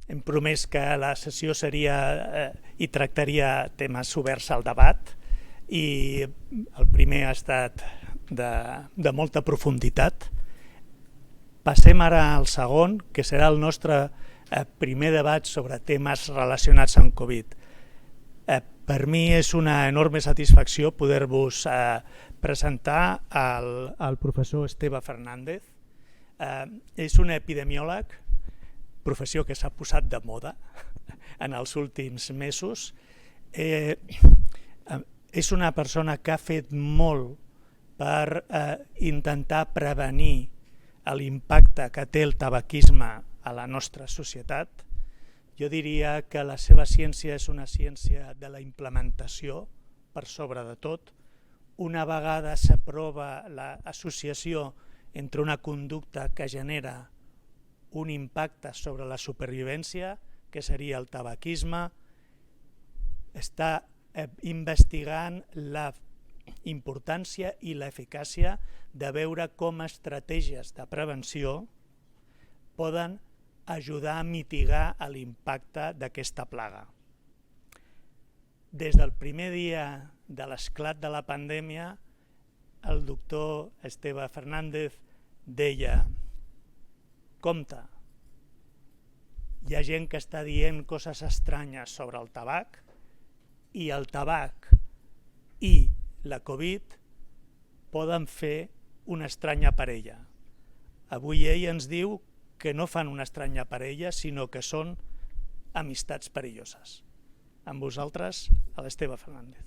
Hem promès que la sessió i tractaria temes oberts al debat i el primer ha estat de molta profunditat. Passem ara al segon, que serà el nostre primer debat sobre temes relacionats amb Covid. Per mi és una enorme satisfacció poder-vos presentar al professor Esteve Fernández. És un epidemiòleg, professió que s'ha posat de moda en els últims mesos. És una persona que ha fet molt per intentar prevenir l'impacte que té el tabaquisme a la nostra societat. Jo diria que la seva ciència és una ciència de la implementació, per sobre de tot. Una vegada s'aprova l'associació entre una conducta que genera un impacte sobre la supervivència, que seria el tabaquisme, està investigant la importància i l'eficàcia de veure com estratègies de prevenció poden ajudar a mitigar l'impacte d'aquesta plaga. Des del primer dia de l'esclat de la pandèmia, el doctor Esteve Fernández deia: compte, hi ha gent que està dient coses estranyes sobre el tabac i el tabac i la Covid poden fer una estranya parella. Avui ell ens diu que no fan una estranya parella, sinó que són amistats perilloses. Amb vosaltres, l'Esteve Fernández.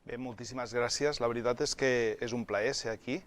Bé, moltíssimes gràcies. La veritat és que és un plaer ser aquí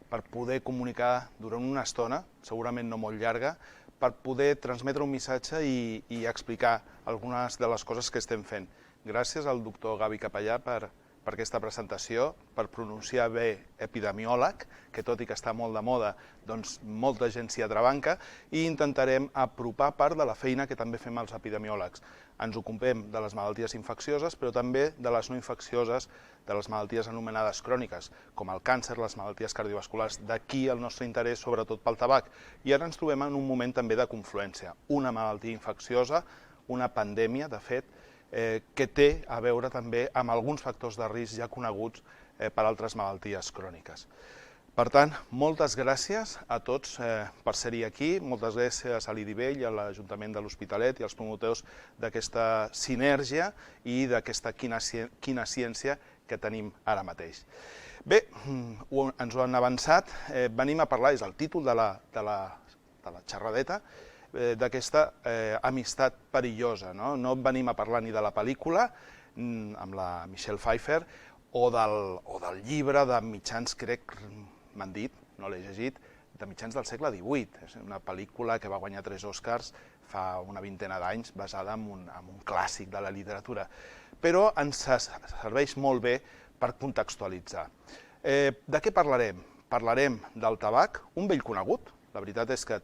per poder comunicar durant una estona, segurament no molt llarga, per poder transmetre un missatge i explicar algunes de les coses que estem fent. Gràcies al doctor Gavi Capellà per aquesta presentació, per pronunciar bé epidemiòleg, que tot i que està molt de moda, doncs molta gent s'hi atrabanca, i intentarem apropar part de la feina que també fem els epidemiòlegs. Ens ocupem de les malalties infeccioses, però també de les no infeccioses, de les malalties anomenades cròniques, com el càncer, les malalties cardiovasculars. D'aquí el nostre interès, sobretot pel tabac. I ara ens trobem en un moment també de confluència. Una malaltia infecciosa, una pandèmia, de fet, que té a veure també amb alguns factors de risc ja coneguts per altres malalties cròniques. Per tant, moltes gràcies a tots per ser-hi aquí, moltes gràcies a l'IDIVELL, a l'Ajuntament de l'Hospitalet i als promotors d'aquesta sinergia i d'aquesta quina ciència que tenim ara mateix. Bé, ens ho han avançat, venim a parlar, és el títol de la xerradeta, d'aquesta amistat perillosa. No venim a parlar ni de la pel·lícula, amb la Michelle Pfeiffer, o del llibre de mitjans, crec, m'han dit, no l'he llegit, de mitjans del segle XVIII. És una pel·lícula que va guanyar 3 Oscars fa una vintena d'anys, basada en un clàssic de la literatura. Però ens serveix molt bé per contextualitzar. De què parlarem? Parlarem del tabac, un vell conegut. La veritat és que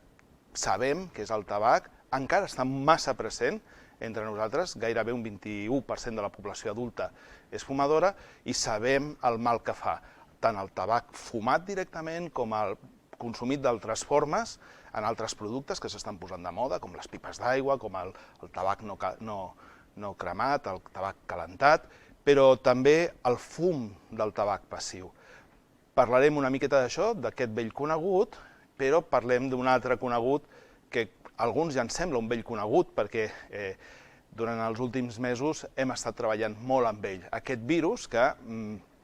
sabem que és el tabac, encara està massa present entre nosaltres, gairebé un 21% de la població adulta és fumadora, i sabem el mal que fa, tant el tabac fumat directament com el consumit d'altres formes en altres productes que s'estan posant de moda, com les pipes d'aigua, com el tabac no cremat, el tabac calentat, però també el fum del tabac passiu. Parlarem una miqueta d'això, d'aquest vell conegut, però parlem d'un altre conegut que a alguns ja ens sembla un vell conegut perquè durant els últims mesos hem estat treballant molt amb ell. Aquest virus que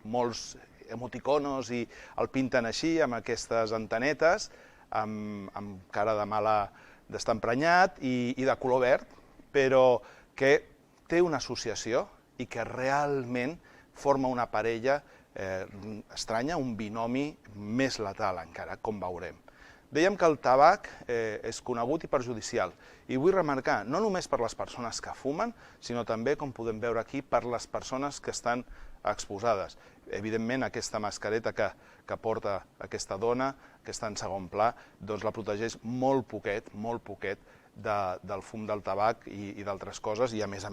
molts emoticonos i el pinten així, amb aquestes antenetes, amb cara de mala d'estar emprenyat i de color verd, però que té una associació i que realment forma una parella estranya, un binomi més letal encara, com veurem. Dèiem que el tabac és conegut i perjudicial, i vull remarcar, no només per les persones que fumen, sinó també, com podem veure aquí, per les persones que estan exposades. Evidentment, aquesta mascareta que porta aquesta dona, que està en segon pla, doncs la protegeix molt poquet del fum del tabac i d'altres coses, i a més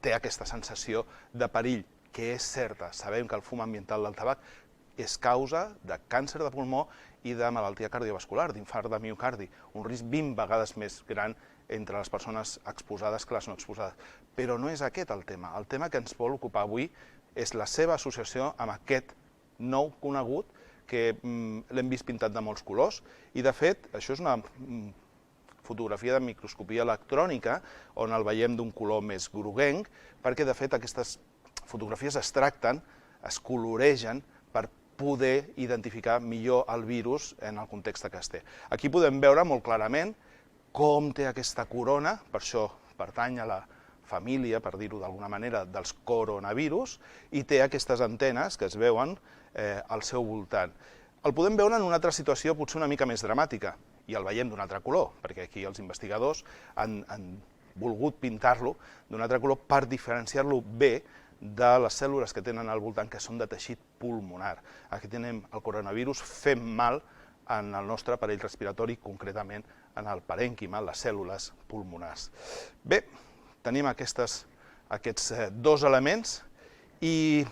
té aquesta sensació de perill, que és certa. Sabem que el fum ambiental del tabac és causa de càncer de pulmó i de malaltia cardiovascular, d'infart de miocardi, un risc 20 vegades més gran entre les persones exposades que les no exposades. Però no és aquest el tema. El tema que ens vol ocupar avui és la seva associació amb aquest nou conegut que l'hem vist pintat de molts colors i, de fet, això és una fotografia de microscopia electrònica on el veiem d'un color més groguenc, perquè, de fet, aquestes fotografies es tracten, es coloregen per poder identificar millor el virus en el context que es té. Aquí podem veure molt clarament com té aquesta corona, per això pertany a la família, per dir-ho d'alguna manera, dels coronavirus, i té aquestes antenes que es veuen al seu voltant. El podem veure en una altra situació potser una mica més dramàtica, i el veiem d'un altre color, perquè aquí els investigadors han volgut pintar-lo d'un altre color per diferenciar-lo bé de les cèl·lules que tenen al voltant, que són de teixit pulmonar. Aquí tenim el coronavirus fent mal en el nostre aparell respiratori, concretament en el parènquima, les cèl·lules pulmonars. Bé, tenim aquests dos elements i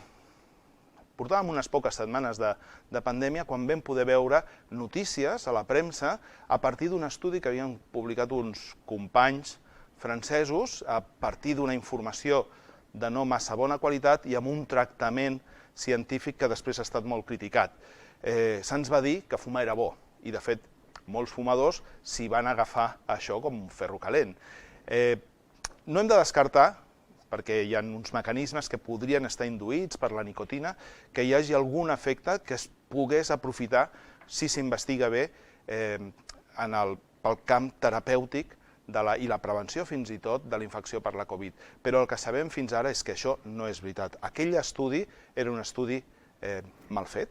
portàvem unes poques setmanes de pandèmia quan vam poder veure notícies a la premsa a partir d'un estudi que havien publicat uns companys francesos a partir d'una informació de no massa bona qualitat i amb un tractament científic que després ha estat molt criticat. Se'ns va dir que fumar era bo i, de fet, molts fumadors s'hi van agafar això com un ferro calent. No hem de descartar, perquè hi ha uns mecanismes que podrien estar induïts per la nicotina, que hi hagi algun efecte que es pogués aprofitar, si s'investiga bé, pel camp terapèutic i la prevenció, fins i tot, de la infecció per la Covid. Però el que sabem fins ara és que això no és veritat. Aquell estudi era un estudi mal fet,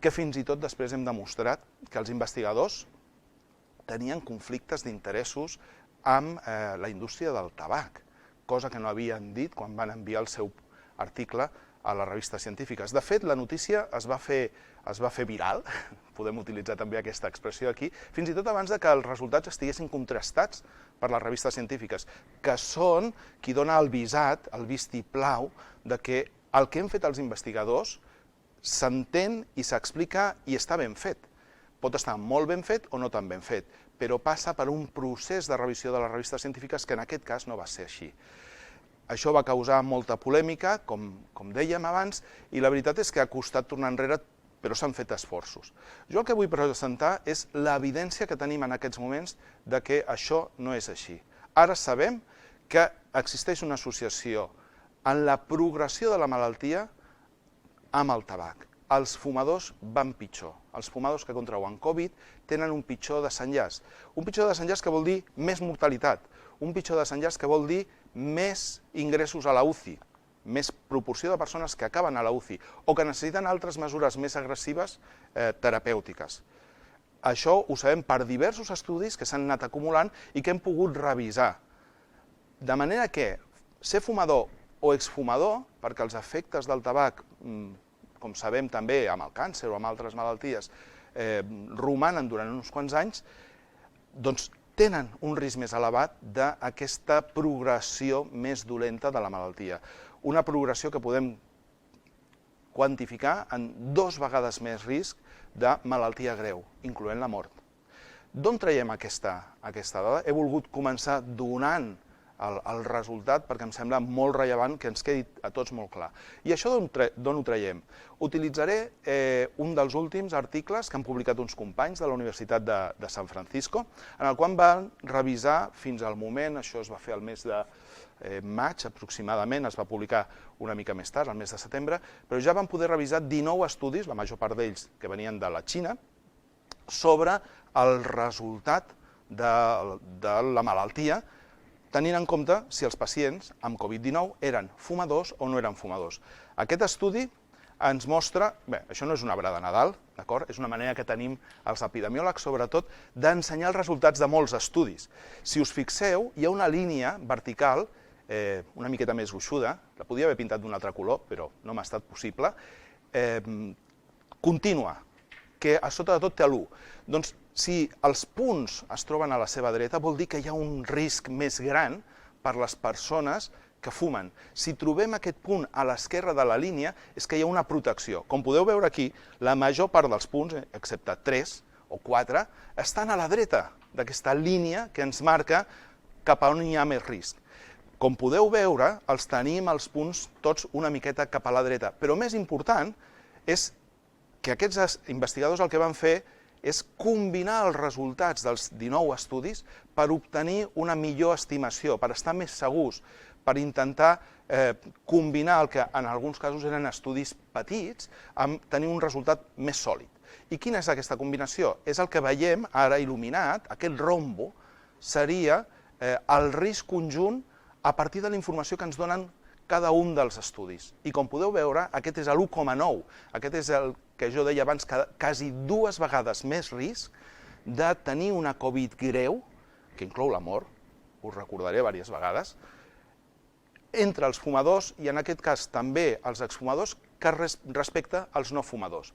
que fins i tot després hem demostrat que els investigadors tenien conflictes d'interessos amb la indústria del tabac, cosa que no havien dit quan van enviar el seu article a les revistes científiques. De fet, la notícia es va fer viral, podem utilitzar també aquesta expressió aquí, fins i tot abans que els resultats estiguessin contrastats per les revistes científiques, que són qui dona el visat, el vistiplau, de que el que hem fet els investigadors s'entén i s'explica i està ben fet. Pot estar molt ben fet o no tan ben fet, però passa per un procés de revisió de les revistes científiques que en aquest cas no va ser així. Això va causar molta polèmica, com dèiem abans, i la veritat és que ha costat tornar enrere, però s'han fet esforços. Jo el que vull presentar és l'evidència que tenim en aquests moments de que això no és així. Ara sabem que existeix una associació en la progressió de la malaltia amb el tabac. Els fumadors van pitjor. Els fumadors que contrauen Covid tenen un pitjor desenllaç. Un pitjor desenllaç que vol dir més mortalitat. Un pitjor desenllaç que vol dir més ingressos a la UCI, més proporció de persones que acaben a la UCI o que necessiten altres mesures més agressives terapèutiques. Això ho sabem per diversos estudis que s'han anat acumulant i que hem pogut revisar. De manera que ser fumador o exfumador, perquè els efectes del tabac, com sabem també amb el càncer o amb altres malalties, romanen durant uns quants anys, doncs tenen un risc més elevat d'aquesta progressió més dolenta de la malaltia. Una progressió que podem quantificar en 2 vegades més risc de malaltia greu, incloent la mort. D'on traiem aquesta dada? He volgut començar donant el resultat perquè em sembla molt rellevant que ens quedi a tots molt clar. I això d'on ho traiem? Utilitzaré un dels últims articles que han publicat uns companys de la Universitat de San Francisco, en el qual van revisar fins al moment, això es va fer al mes de maig aproximadament, es va publicar una mica més tard, al mes de setembre, però ja van poder revisar 19 estudis, la major part d'ells que venien de la Xina, sobre el resultat de la malaltia, tenint en compte si els pacients amb Covid-19 eren fumadors o no eren fumadors. Aquest estudi ens mostra, bé, això no és un arbre de Nadal, d'acord? És una manera que tenim els epidemiòlegs, sobretot, d'ensenyar els resultats de molts estudis. Si us fixeu, hi ha una línia vertical, una miqueta més gruixuda, la podia haver pintat d'un altre color, però no m'ha estat possible, contínua, que a sota de tot té l'1. Doncs si els punts es troben a la seva dreta, vol dir que hi ha un risc més gran per les persones que fumen. Si trobem aquest punt a l'esquerra de la línia, és que hi ha una protecció. Com podeu veure aquí, la major part dels punts, excepte 3 o 4, estan a la dreta d'aquesta línia que ens marca cap a on hi ha més risc. Com podeu veure, els tenim els punts tots una miqueta cap a la dreta, però més important és que aquests investigadors el que van fer és combinar els resultats dels 19 estudis per obtenir una millor estimació, per estar més segurs, per intentar combinar el que en alguns casos eren estudis petits amb tenir un resultat més sòlid. I quina és aquesta combinació? És el que veiem ara il·luminat, aquest rombo, seria el risc conjunt a partir de la informació que ens donen cada un dels estudis. I com podeu veure, aquest és l'1,9. Aquest és el que jo deia abans, quasi 2 vegades més risc de tenir una Covid greu, que inclou la mort, us recordaré diverses vegades, entre els fumadors i en aquest cas també els exfumadors que respecte als no fumadors.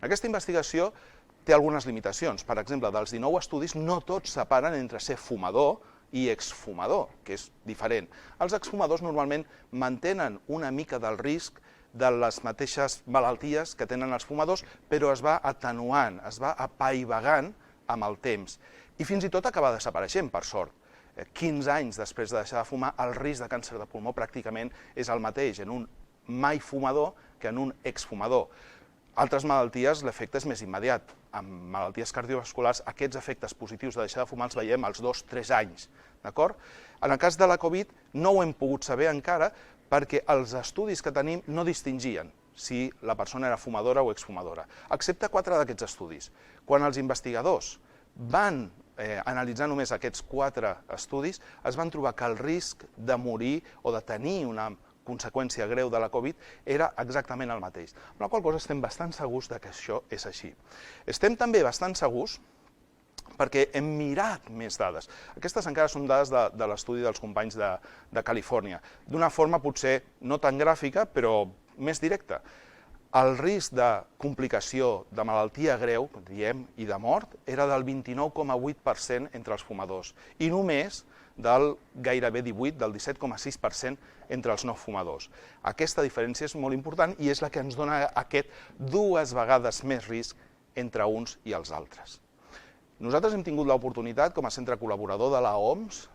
Aquesta investigació té algunes limitacions. Per exemple, dels 19 estudis no tots separen entre ser fumador i exfumador, que és diferent. Els exfumadors normalment mantenen una mica del risc de les mateixes malalties que tenen els fumadors, però es va atenuant, es va apaivagant amb el temps. I fins i tot acaba desapareixent, per sort. 15 anys després de deixar de fumar, el risc de càncer de pulmó pràcticament és el mateix en un mai fumador que en un exfumador. Altres malalties, l'efecte és més immediat. En malalties cardiovasculars, aquests efectes positius de deixar de fumar els veiem als 2-3 anys. En el cas de la Covid no ho hem pogut saber encara perquè els estudis que tenim no distingien si la persona era fumadora o exfumadora, excepte 4 d'aquests estudis. Quan els investigadors van analitzar només aquests 4 estudis, es van trobar que el risc de morir o de tenir una conseqüència greu de la Covid era exactament el mateix. Amb la qual cosa estem bastant segurs que això és així. Estem també bastant segurs perquè hem mirat més dades. Aquestes encara són dades de l'estudi dels companys de Califòrnia, d'una forma potser no tan gràfica, però més directa. El risc de complicació, de malaltia greu, diem, i de mort, era del 29,8% entre els fumadors i només del gairebé 18%, del 17,6% entre els no fumadors. Aquesta diferència és molt important i és la que ens dona aquest 2 vegades més risc entre uns i els altres. Nosaltres hem tingut l'oportunitat, com a centre col·laborador de l'OMS,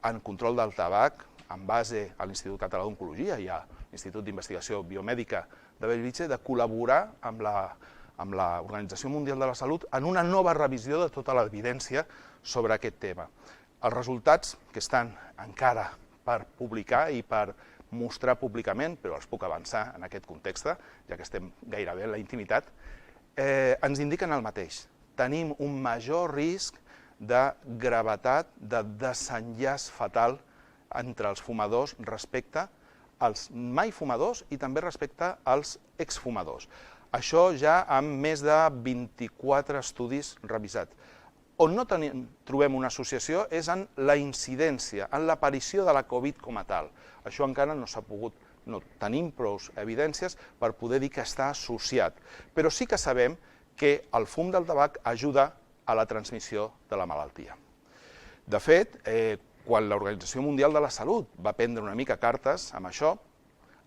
en control del tabac, en base a l'Institut Català d'Oncologia i a l'Institut d'Investigació Biomèdica de Bellvitge, de col·laborar amb l'Organització Mundial de la Salut en una nova revisió de tota l'evidència sobre aquest tema. Els resultats, que estan encara per publicar i per mostrar públicament, però els puc avançar en aquest context, ja que estem gairebé en la intimitat, ens indiquen el mateix. Tenim un major risc de gravetat, de desenllaç fatal entre els fumadors respecte als mai fumadors i també respecte als exfumadors. Això ja amb més de 24 estudis revisats. On no trobem una associació és en la incidència, en l'aparició de la Covid com a tal. Això encara no s'ha pogut, no tenim prou evidències per poder dir que està associat, però sí que sabem que el fum del tabac ajuda a la transmissió de la malaltia. De fet, quan l'Organització Mundial de la Salut va prendre una mica cartes amb això,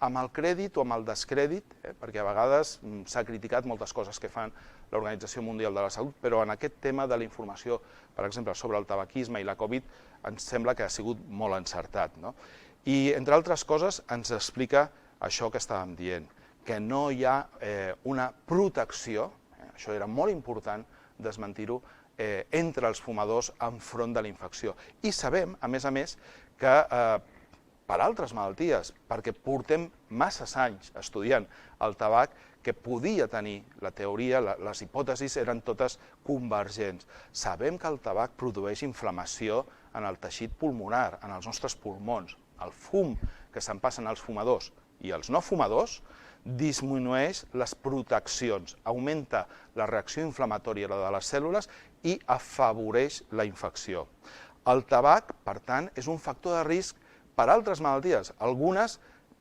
amb el crèdit o amb el descrèdit, perquè a vegades s'ha criticat moltes coses que fan l'Organització Mundial de la Salut, però en aquest tema de la informació, per exemple, sobre el tabaquisme i la Covid, ens sembla que ha sigut molt encertat. I, entre altres coses, ens explica això que estàvem dient, que no hi ha una protecció, això era molt important desmentir-ho, entre els fumadors enfront de la infecció. I sabem, a més, que per altres malalties, perquè portem masses anys estudiant el tabac, que podia tenir la teoria, les hipòtesis eren totes convergents. Sabem que el tabac produeix inflamació en el teixit pulmonar, en els nostres pulmons. El fum que se'n passen als fumadors i els no fumadors disminueix les proteccions, augmenta la reacció inflamatòria de les cèl·lules i afavoreix la infecció. El tabac, per tant, és un factor de risc per altres malalties, algunes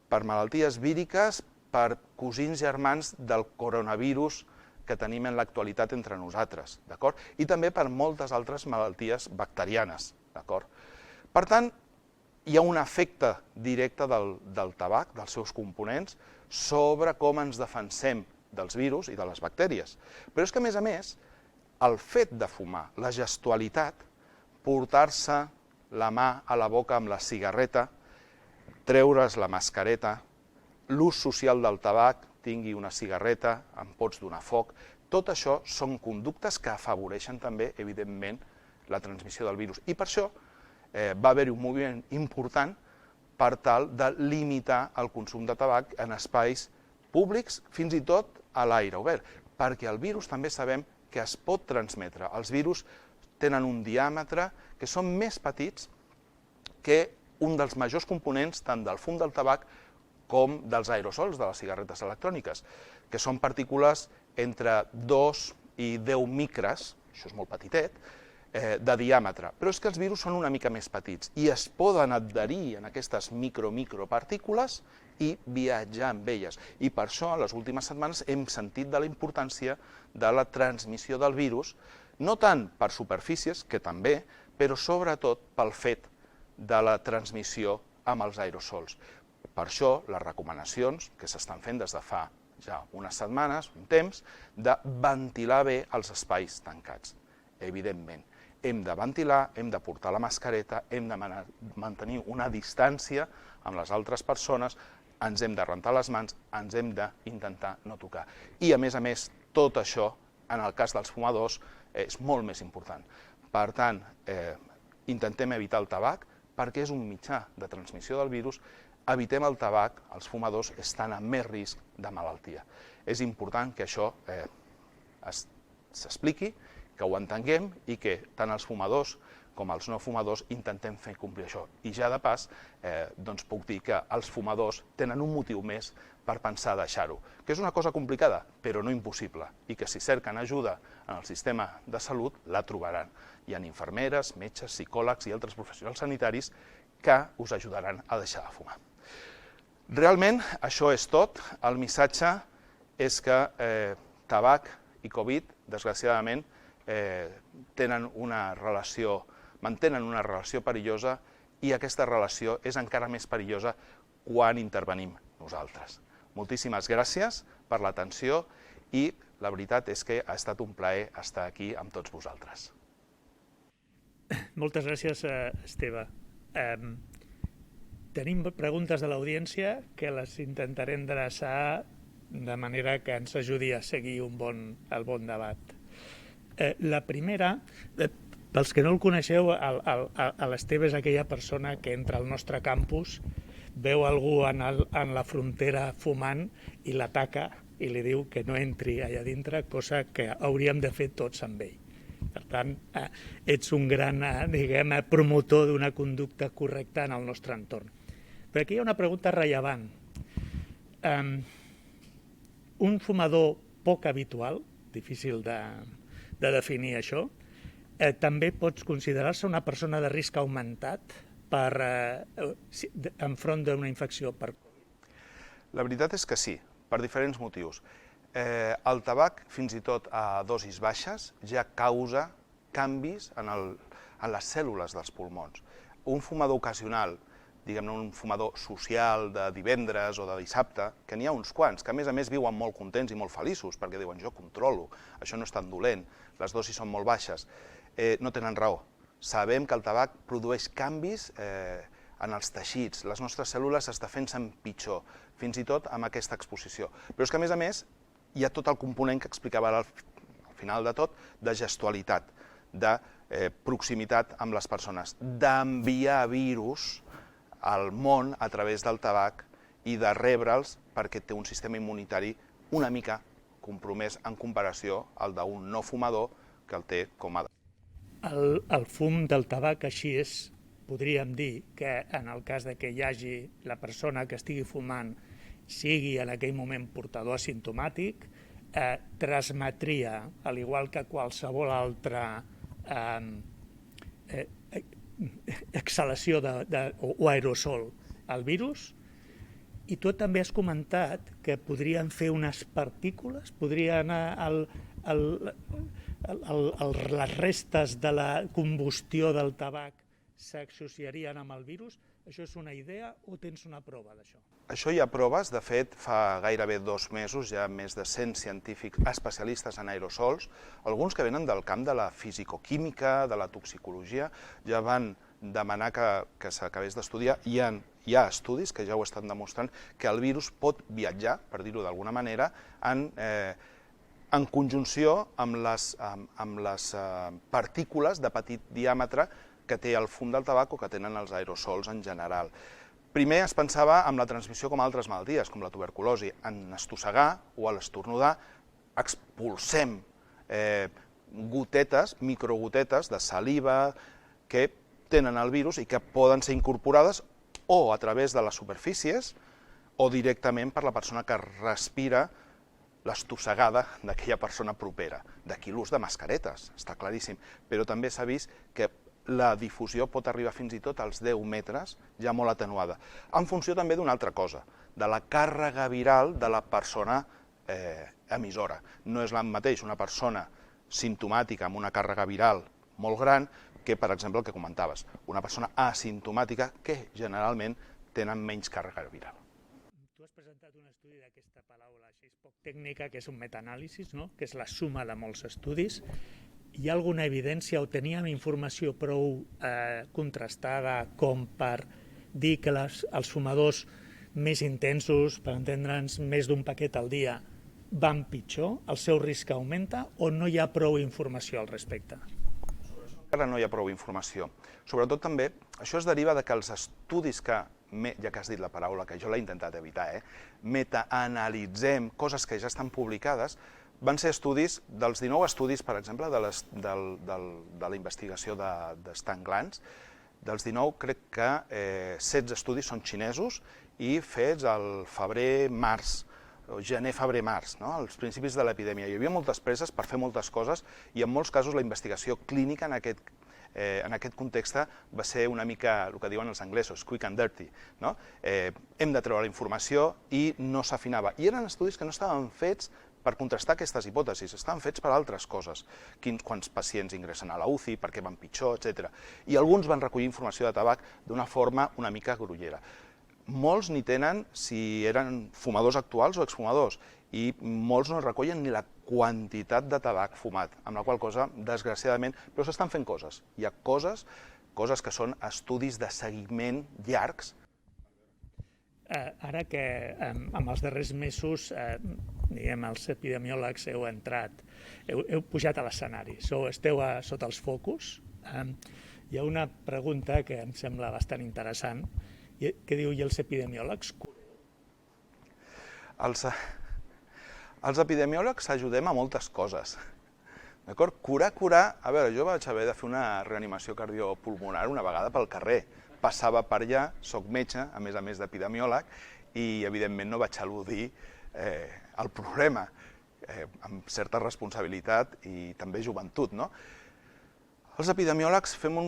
per malalties víriques, per cosins germans del coronavirus que tenim en l'actualitat entre nosaltres, i també per moltes altres malalties bacterianes. Per tant, hi ha un efecte directe del tabac, dels seus components, sobre com ens defensem dels virus i de les bactèries. Però és que, a més, el fet de fumar, la gestualitat, portar-se la mà a la boca amb la cigarreta, treure's la mascareta, l'ús social del tabac, tingui una cigarreta, em pots donar foc, tot això són conductes que afavoreixen també, evidentment, la transmissió del virus. I per això va haver-hi un moviment important per tal de limitar el consum de tabac en espais públics, fins i tot a l'aire obert, perquè el virus també sabem que es pot transmetre. Els virus tenen un diàmetre que són més petits que un dels majors components tant del fum del tabac com dels aerosols de les cigarretes electròniques, que són partícules entre 2 i 10 micres, això és molt petitet, de diàmetre. Però és que els virus són una mica més petits i es poden adherir en aquestes micropartícules i viatjar amb elles. I per això, en les últimes setmanes, hem sentit de la importància de la transmissió del virus, no tant per superfícies, que també, però sobretot pel fet de la transmissió amb els aerosols. Per això, les recomanacions que s'estan fent des de fa ja unes setmanes, un temps, de ventilar bé els espais tancats. Evidentment, hem de ventilar, hem de portar la mascareta, hem de mantenir una distància amb les altres persones, ens hem de rentar les mans, ens hem d'intentar no tocar. I, a més, tot això, en el cas dels fumadors, és molt més important. Per tant, intentem evitar el tabac, perquè és un mitjà de transmissió del virus. Evitem el tabac, els fumadors estan amb més risc de malaltia. És important que això s'expliqui, que ho entenguem i que tant els fumadors com els no fumadors intentem fer complir això. I ja de pas puc dir que els fumadors tenen un motiu més per pensar deixar-ho, que és una cosa complicada, però no impossible, i que si cerquen ajuda en el sistema de salut la trobaran. Hi ha infermeres, metges, psicòlegs i altres professionals sanitaris que us ajudaran a deixar de fumar. Realment, això és tot. El missatge és que tabac i Covid, desgraciadament, mantenen una relació perillosa i aquesta relació és encara més perillosa quan intervenim nosaltres. Moltíssimes gràcies per l'atenció i la veritat és que ha estat un plaer estar aquí amb tots vosaltres. Moltes gràcies, Esteve. Tenim preguntes de l'audiència que les intentaré endreçar de manera que ens ajudi a seguir el bon debat. La primera, pels que no el coneixeu, l'Esteve és aquella persona que entra al nostre campus, veu algú en la frontera fumant i l'ataca i li diu que no entri allà dintre, cosa que hauríem de fer tots amb ell. Per tant, ets un gran promotor d'una conducta correcta en el nostre entorn. Però aquí hi ha una pregunta rellevant. Un fumador poc habitual, difícil de definir això, també pots considerar-se una persona de risc augmentat enfront d'una infecció per Covid? La veritat és que sí, per diferents motius. El tabac, fins i tot a dosis baixes, ja causa canvis en les cèl·lules dels pulmons. Un fumador ocasional, diguem-ne un fumador social de divendres o de dissabte, que n'hi ha uns quants, que a més viuen molt contents i molt feliços, perquè diuen jo controlo, això no és tan dolent, les dosis són molt baixes, no tenen raó. Sabem que el tabac produeix canvis en els teixits, les nostres cèl·lules es defensen pitjor, fins i tot amb aquesta exposició. Però és que a més hi ha tot el component que explicava al final de tot, de gestualitat, de proximitat amb les persones, d'enviar virus al món a través del tabac i de rebre'ls perquè té un sistema immunitari una mica compromès en comparació al d'un no fumador que el té com a... El fum del tabac així és, podríem dir que en el cas de que hi hagi la persona que estigui fumant sigui en aquell moment portador asimptomàtic, transmetria, al igual que qualsevol altra exhalació o aerosol al virus, i tu també has comentat que podrien fer unes partícules, podrien les restes de la combustió del tabac s'associarien amb el virus. Això és una idea o tens una prova d'això? Això hi ha proves, de fet, fa gairebé 2 mesos hi ha més de 100 científics especialistes en aerosols, alguns que venen del camp de la fisicoquímica, de la toxicologia, ja van demanar que s'acabés d'estudiar. Hi ha estudis que ja ho estan demostrant, que el virus pot viatjar, per dir-ho d'alguna manera, en conjunció amb les partícules de petit diàmetre que té el fum del tabac o que tenen els aerosols en general. Primer es pensava en la transmissió com altres malalties, com la tuberculosi. En estossegar o a l'estornudar expulsem gotetes, microgotetes de saliva que tenen el virus i que poden ser incorporades o a través de les superfícies o directament per la persona que respira l'estossegada d'aquella persona propera. D'aquí l'ús de mascaretes, està claríssim, però també s'ha vist que la difusió pot arribar fins i tot als 10 metres, ja molt atenuada, en funció també d'una altra cosa, de la càrrega viral de la persona emissora. No és el mateix una persona simptomàtica amb una càrrega viral molt gran que, per exemple, el que comentaves, una persona asimptomàtica que generalment tenen menys càrrega viral. Tu has presentat un estudi d'aquesta paraula així poc tècnica, que és un metaanàlisis, no? Que és la suma de molts estudis. Hi ha alguna evidència o teníem informació prou contrastada com per dir que els fumadors més intensos, per entendre'ns més d'un paquet al dia, van pitjor? El seu risc augmenta o no hi ha prou informació al respecte? Encara no hi ha prou informació. Sobretot també, això es deriva de que els estudis que, ja que has dit la paraula, que jo l'he intentat evitar, metaanalitzem coses que ja estan publicades, van ser estudis, dels 19 estudis, per exemple, de la investigació de Stan Glantz, dels 19 crec que 16 estudis són xinesos i fets al febrer-març, gener-febrer-març, als principis de l'epidèmia. Hi havia moltes presses per fer moltes coses i en molts casos la investigació clínica en aquest context va ser una mica el que diuen els anglesos, quick and dirty. Hem de treure la informació i no s'afinava. I eren estudis que no estaven fets per contrastar aquestes hipòtesis, estaven fets per altres coses. Quants pacients ingressen a la UCI, per què van pitjor, etc. I alguns van recollir informació de tabac d'una forma una mica grollera. Molts ni tenen si eren fumadors actuals o exfumadors i molts no recollen ni la quantitat de tabac fumat, amb la qual cosa, desgraciadament, però s'estan fent coses. Hi ha coses que són estudis de seguiment llargs. Ara que en els darrers mesos els epidemiòlegs heu entrat, heu pujat a l'escenari, esteu sota els focus, hi ha una pregunta que em sembla bastant interessant, que diu, i els epidemiòlegs? Els epidemiòlegs ajudem a moltes coses. Curar, a veure, jo vaig haver de fer una reanimació cardiopulmonar una vegada pel carrer, passava per allà, soc metge, a més d'epidemiòleg, i evidentment no vaig eludir el problema, amb certa responsabilitat i també joventut. Els epidemiòlegs fem,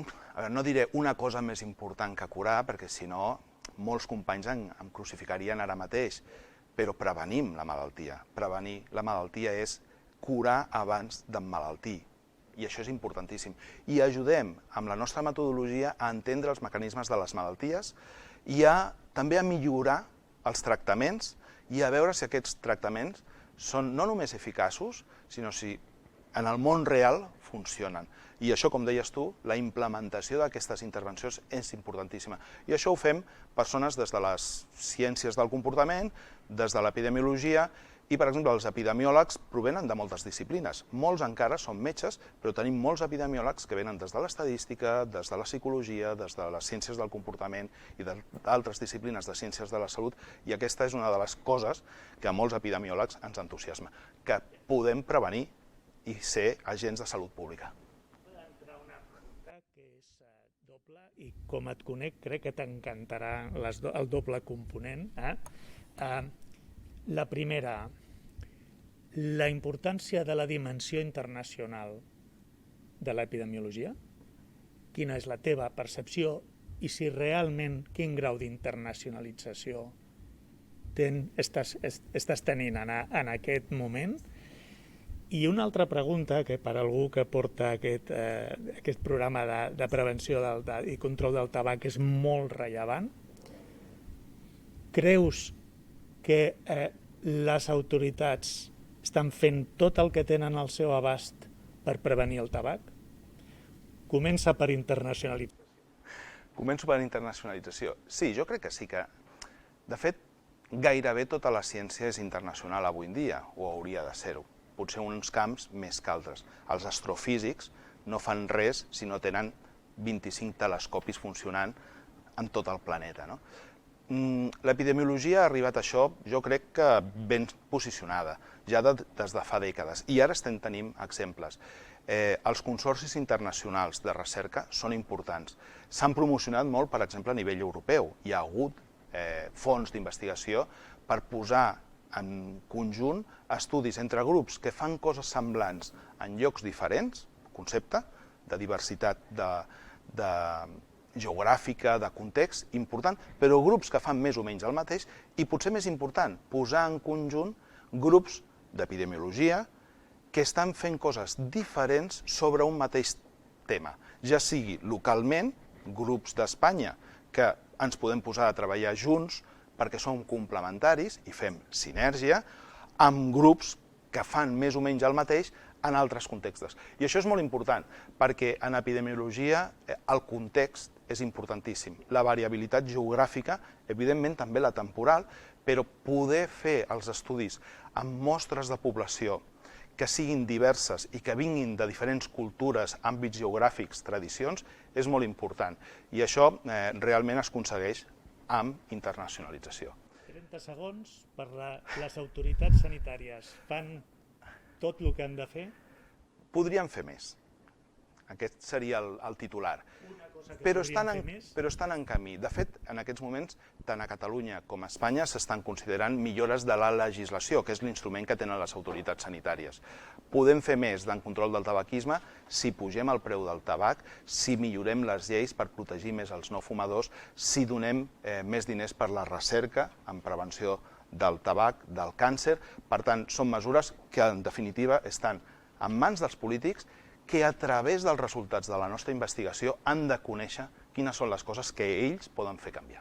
no diré una cosa més important que curar, perquè si no molts companys em crucificarien ara mateix, però prevenim la malaltia. Prevenir la malaltia és curar abans d'emmalaltir. I això és importantíssim. I ajudem, amb la nostra metodologia, a entendre els mecanismes de les malalties i també a millorar els tractaments i a veure si aquests tractaments són no només eficaços, sinó si en el món real funcionen. I això, com deies tu, la implementació d'aquestes intervencions és importantíssima. I això ho fem persones des de les ciències del comportament, des de l'epidemiologia, i, per exemple, els epidemiòlegs provenen de moltes disciplines. Molts encara són metges, però tenim molts epidemiòlegs que venen des de l'estadística, des de la psicologia, des de les ciències del comportament i d'altres disciplines de ciències de la salut, i aquesta és una de les coses que a molts epidemiòlegs ens entusiasma, que podem prevenir i ser agents de salut pública. M'ha d'entrar una pregunta que és doble i com et conec crec que t'encantarà el doble component. La primera, la importància de la dimensió internacional de l'epidemiologia. Quina és la teva percepció i si realment quin grau d'internacionalització estàs tenint en aquest moment? I una altra pregunta, que per algú que porta aquest programa de prevenció i control del tabac és molt rellevant, creus que les autoritats estan fent tot el que tenen al seu abast per prevenir el tabac? Comença per internacionalització. Començo per internacionalització. Sí, jo crec que sí que, de fet, gairebé tota la ciència és internacional avui en dia, o hauria de ser-ho. Potser uns camps més que altres. Els astrofísics no fan res si no tenen 25 telescopis funcionant en tot el planeta. L'epidemiologia ha arribat a això, jo crec que ben posicionada, ja des de fa dècades, i ara tenim exemples. Els consorcis internacionals de recerca són importants. S'han promocionat molt, per exemple, a nivell europeu. Hi ha hagut fons d'investigació per posar en conjunt estudis entre grups que fan coses semblants en llocs diferents, concepte de diversitat geogràfica, de context, important, però grups que fan més o menys el mateix i, potser més important, posar en conjunt grups d'epidemiologia que estan fent coses diferents sobre un mateix tema, ja sigui localment, grups d'Espanya que ens podem posar a treballar junts perquè som complementaris i fem sinergia, amb grups que fan més o menys el mateix en altres contextos. I això és molt important, perquè en epidemiologia el context és importantíssim. La variabilitat geogràfica, evidentment també la temporal, però poder fer els estudis amb mostres de població que siguin diverses i que vinguin de diferents cultures, àmbits geogràfics, tradicions, és molt important. I això realment es aconsegueix amb internacionalització. 30 segons per les autoritats sanitàries. Fan tot el que han de fer? Podrien fer més. Aquest seria el titular. Però estan en camí. De fet, en aquests moments, tant a Catalunya com a Espanya s'estan considerant millores de la legislació, que és l'instrument que tenen les autoritats sanitàries. Podem fer més en control del tabaquisme si pugem el preu del tabac, si millorem les lleis per protegir més els no fumadors, si donem més diners per la recerca en prevenció del tabac, del càncer. Per tant, són mesures que, en definitiva, estan en mans dels polítics que a través dels resultats de la nostra investigació han de conèixer quines són les coses que ells poden fer canviar.